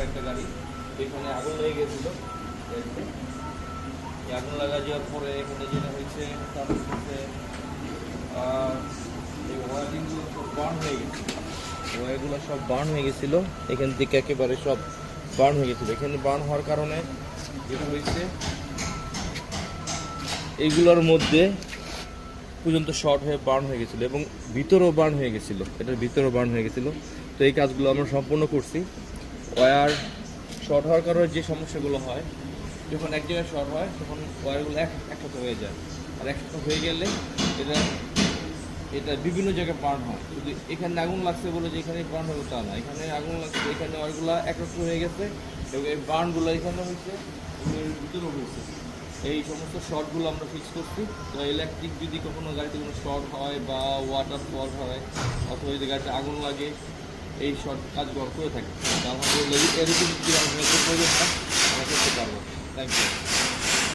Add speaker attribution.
Speaker 1: একটা গাড়ি, এখানে আগুন লেগে গেছিলো। আগুন লাগা যাওয়ার পরে এখানে যেটা হয়েছে তারপর হচ্ছে এই ওয়ারিংগুলো সব বার্ন হয়ে গেছিলো। ওয়ারগুলো সব বার্ন হয়ে গেছিলো, এখান থেকে একেবারে সব বার্ন হয়ে গেছিলো। এখানে বার্ন হওয়ার কারণে যেটা হয়েছে এইগুলোর মধ্যে পর্যন্ত শর্ট হয়ে বার্ন হয়ে গেছিলো এবং ভিতরেও বার্ন হয়ে গেছিলো, এটার ভিতরেও বার্ন হয়ে গেছিলো। তো এই কাজগুলো আমরা সম্পূর্ণ করছি। ওয়্যার শর্ট হওয়ার কারণে যে সমস্যাগুলো হয়, যখন এক জায়গায় শর্ট হয় তখন ওয়্যারগুলো একসাথে হয়ে যায়, আর একসাথে হয়ে গেলে এটা এটা বিভিন্ন জায়গায় বার্ন হয়। শুধু এখানে আগুন লাগছে বলে যে এখানে বার্ন হবে তা না, এখানে আগুন লাগছে, এখানে ওয়্যারগুলো একত্র হয়ে গেছে এবং এই বার্নগুলো এখানে হয়েছে, এর ভিতরেও হয়েছে। এই সমস্ত শর্টগুলো আমরা ফিক্স করছি। তো ইলেকট্রিক যদি কখনো গাড়িতে কোনো শর্ট হয় বা ওয়াটার ফল হয় অথবা যদি গাড়িতে আগুন লাগে, এই শর্ট কাজগুলো করে থাকি। আলহামদুলিল্লাহ এরকম যদি আমরা করতে পারবো। Thank you.